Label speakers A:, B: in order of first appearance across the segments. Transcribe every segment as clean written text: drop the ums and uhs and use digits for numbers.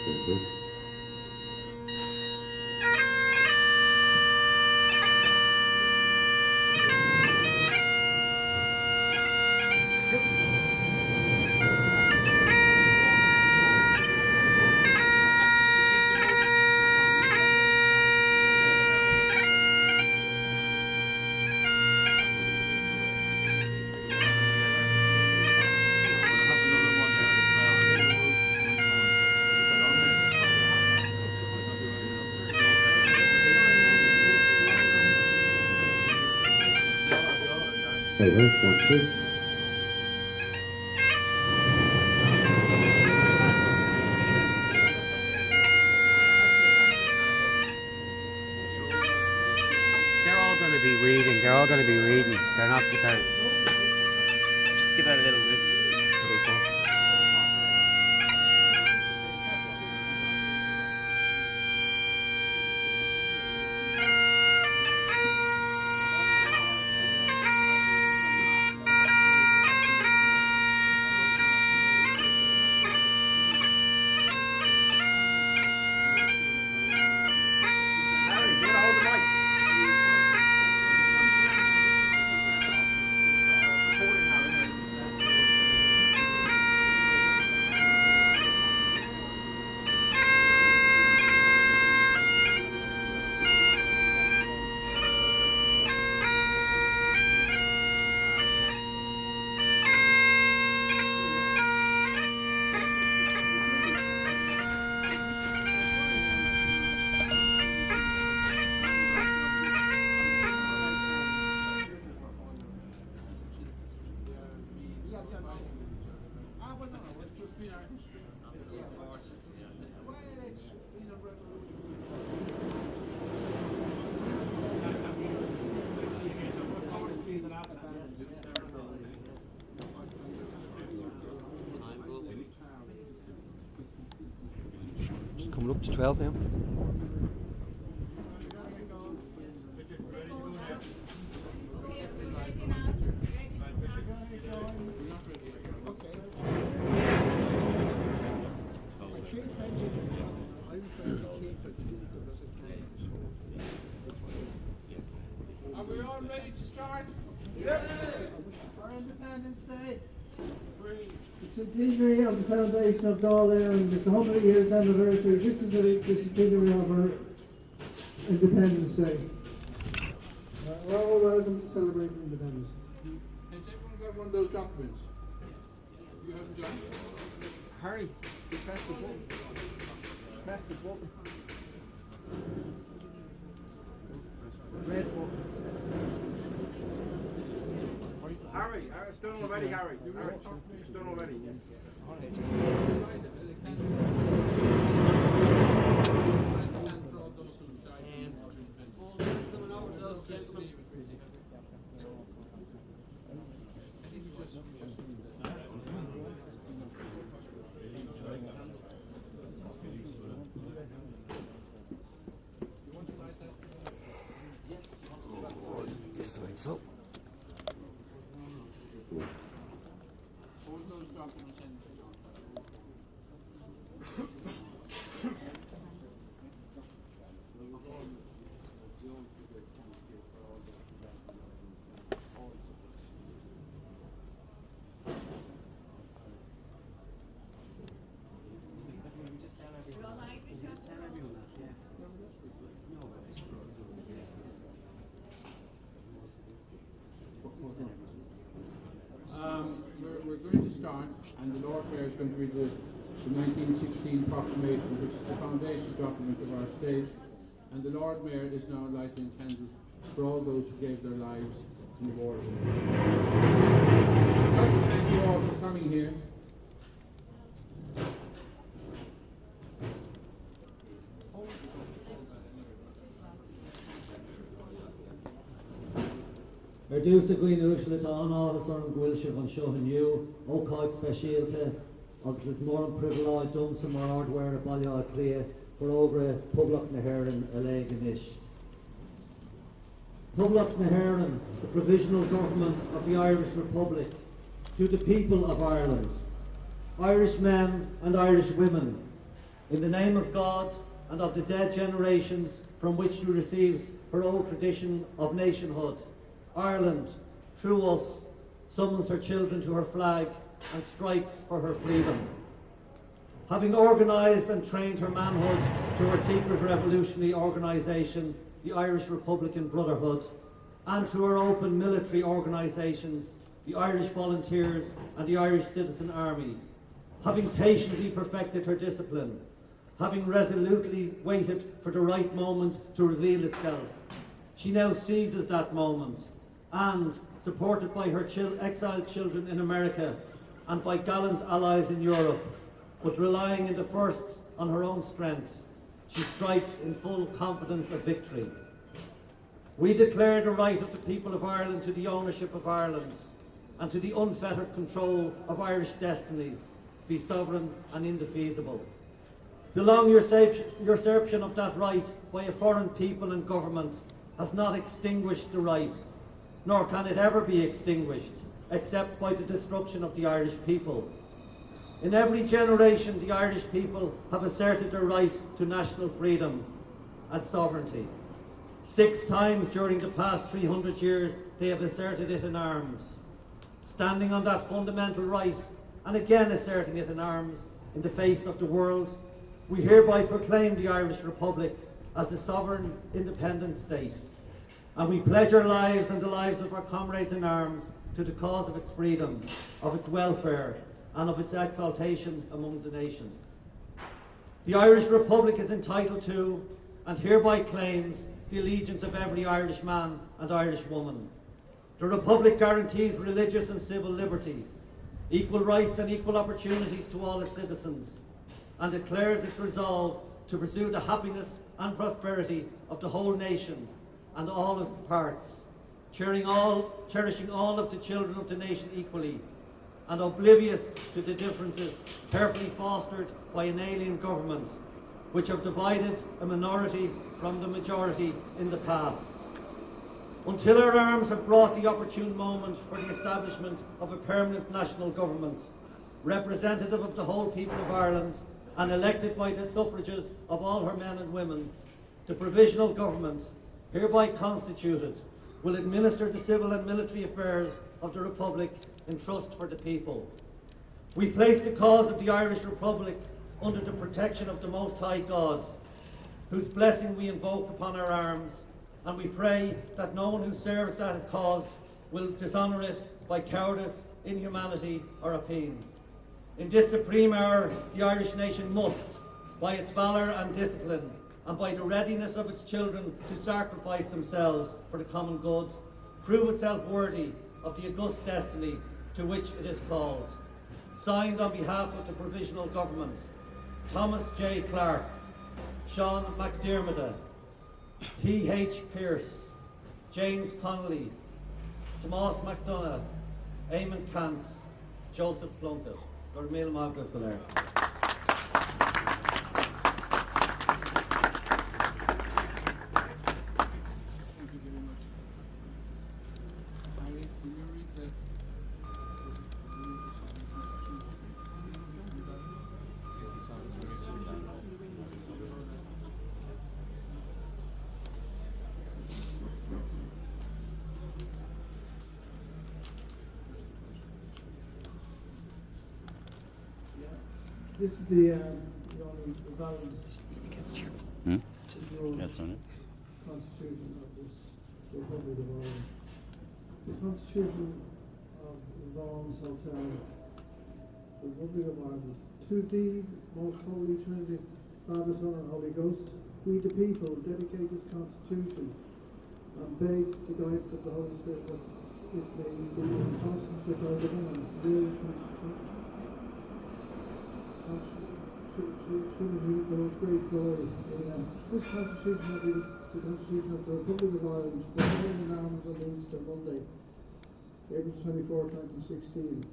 A: Thank you. There you go, 1, 2.
B: They're all going to be reading. They're all going to be reading. They're not. Just give that a little bit. Just coming up to 12 now.
C: Are we all ready to start? Yeah. For Independence Day. The centenary of the foundation of Dáil Éireann. It's the 100 years anniversary. This is the centenary of our Independence Day. We're all welcome to celebrate independence. Has everyone got one of those documents? You haven't, John?
B: Harry, press the button. Press the button. Red button.
D: Harry, it's done already, Harry. It's done already.
B: This side, so.
C: We're going to start, and the Lord Mayor is going to read the 1916 proclamation, which is the foundation document of our state. And the Lord Mayor is now lighting candles for all those who gave their lives in the war. I'd like to thank you all for coming here.
E: Dús a gcuoine uaisle tá an áthas ar an ghfuil sibh an seo inniu, ócáid speisialta, agus is mór an priviléid domsa mar ardmhair a baile clia for ógra Poblacht na hÉireann a léig anois. Poblacht na hÉireann, the provisional government of the Irish Republic, to the people of Ireland, Irish men and Irish women, In the name of God and of the dead generations from which she receives her old tradition of nationhood, Ireland, through us, summons her children to her flag and strikes for her freedom. Having organised and trained her manhood through her secret revolutionary organisation, the Irish Republican Brotherhood, and through her open military organisations, the Irish Volunteers and the Irish Citizen Army, having patiently perfected her discipline, having resolutely waited for the right moment to reveal itself, she now seizes that moment and, supported by her exiled children in America and by gallant allies in Europe, but relying in the first on her own strength, she strikes in full confidence of victory. We declare the right of the people of Ireland to the ownership of Ireland and to the unfettered control of Irish destinies, be sovereign and indefeasible. The long usurpation of that right by a foreign people and government has not extinguished the right, nor can it ever be extinguished, except by the destruction of the Irish people. In every generation, the Irish people have asserted their right to national freedom and sovereignty. 6 times during the past 300 years, they have asserted it in arms. Standing on that fundamental right, and again asserting it in arms in the face of the world, we hereby proclaim the Irish Republic as a sovereign, independent state. And we pledge our lives and the lives of our comrades in arms to the cause of its freedom, of its welfare, and of its exaltation among the nations. The Irish Republic is entitled to, and hereby claims, the allegiance of every Irish man and Irish woman. The Republic guarantees religious and civil liberty, equal rights and equal opportunities to all its citizens, and declares its resolve to pursue the happiness and prosperity of the whole nation and all its parts, cherishing all of the children of the nation equally, and oblivious to the differences carefully fostered by an alien government, which have divided a minority from the majority in the past. Until our arms have brought the opportune moment for the establishment of a permanent national government, representative of the whole people of Ireland and elected by the suffrages of all her men and women, the provisional government, hereby constituted, will administer the civil and military affairs of the Republic in trust for the people. We place the cause of the Irish Republic under the protection of the Most High God, whose blessing we invoke upon our arms, and we pray that no one who serves that cause will dishonour it by cowardice, inhumanity or rapine. In this supreme hour, the Irish nation must, by its valour and discipline, and by the readiness of its children to sacrifice themselves for the common good, prove itself worthy of the august destiny to which it is called. Signed on behalf of the Provisional Government, Thomas J. Clark, Sean McDermott, P.H. Pearce, James Connolly, Tomás McDonough, Eamon Cant, Joseph Plunkett. Lord Mail Margaret Blair.
C: This is the valid
B: That's on it.
C: Constitution of this Republic of Ireland. The Constitution of Vaughan's Hotel, the Republic of Ireland. To thee, most holy Trinity, Father, Son, and Holy Ghost, we the people dedicate this Constitution and beg the guidance of the Holy Spirit that it may be in constant with our divine will to the most great glory. Amen. This Constitution of the Constitution of the Republic of Ireland was signed in arms on Easter Monday, April 24, 2016,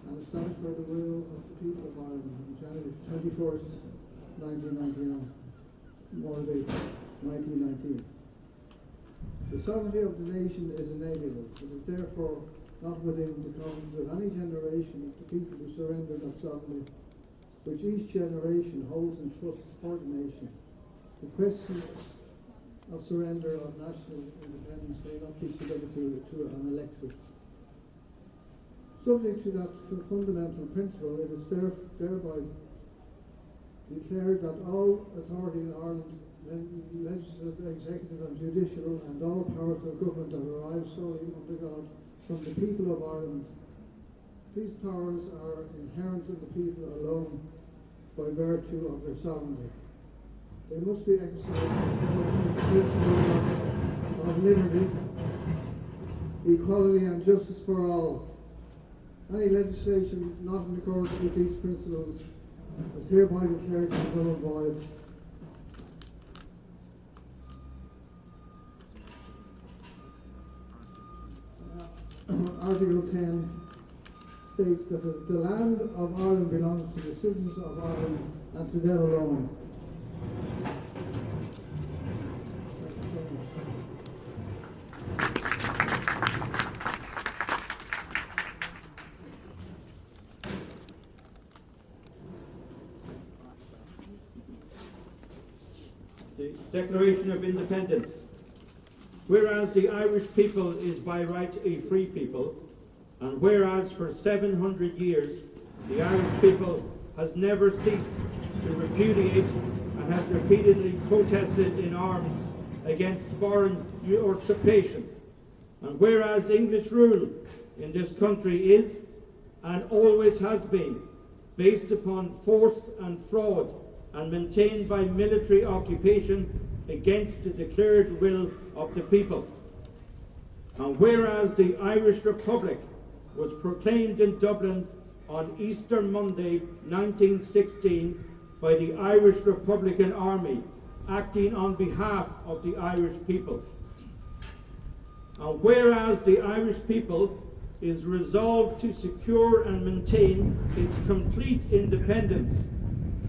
C: and established by the will of the people of Ireland on January 21st, 1999, Monday, 1919. The sovereignty of the nation is inalienable. It is therefore not within the commons of any generation of the people who surrender that sovereignty which each generation holds in trust for the nation. The question of surrender of national independence may not be subjected to an electorate. Subject to that fundamental principle, it is thereby declared that all authority in Ireland, legislative, executive and judicial, and all powers of government that arise solely under God from the people of Ireland. These powers are inherent in the people alone by virtue of their sovereignty. They must be exercised with the principles of liberty, equality and justice for all. Any legislation not in accordance with these principles is hereby declared to be null and void. Article 10 states that the land of Ireland belongs to the citizens of Ireland and to them alone.
F: The Declaration of Independence. Whereas the Irish people is by right a free people, and whereas for 700 years the Irish people has never ceased to repudiate and has repeatedly protested in arms against foreign usurpation, and whereas English rule in this country is and always has been based upon force and fraud and maintained by military occupation against the declared will of the people. And whereas the Irish Republic was proclaimed in Dublin on Easter Monday 1916 by the Irish Republican Army acting on behalf of the Irish people. And whereas the Irish people is resolved to secure and maintain its complete independence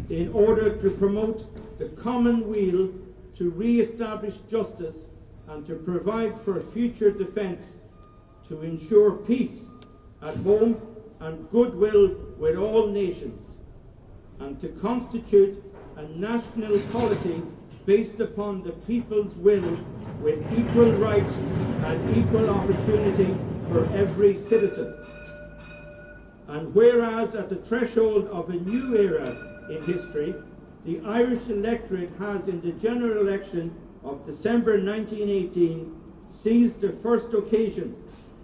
F: in order to promote the common weal to re-establish justice and to provide for future defence, to ensure peace at home and goodwill with all nations, and to constitute a national polity based upon the people's will with equal rights and equal opportunity for every citizen. And whereas at the threshold of a new era in history, the Irish electorate has in the general election of December 1918 seized the first occasion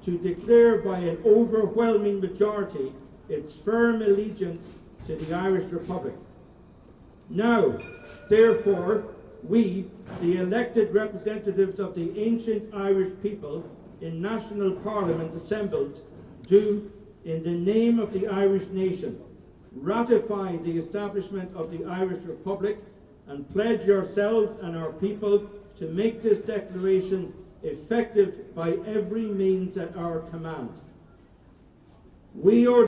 F: to declare by an overwhelming majority its firm allegiance to the Irish Republic. Now, therefore, we, the elected representatives of the ancient Irish people in national parliament assembled, do, in the name of the Irish nation, ratify the establishment of the Irish Republic and pledge ourselves and our people to make this declaration effective by every means at our command. We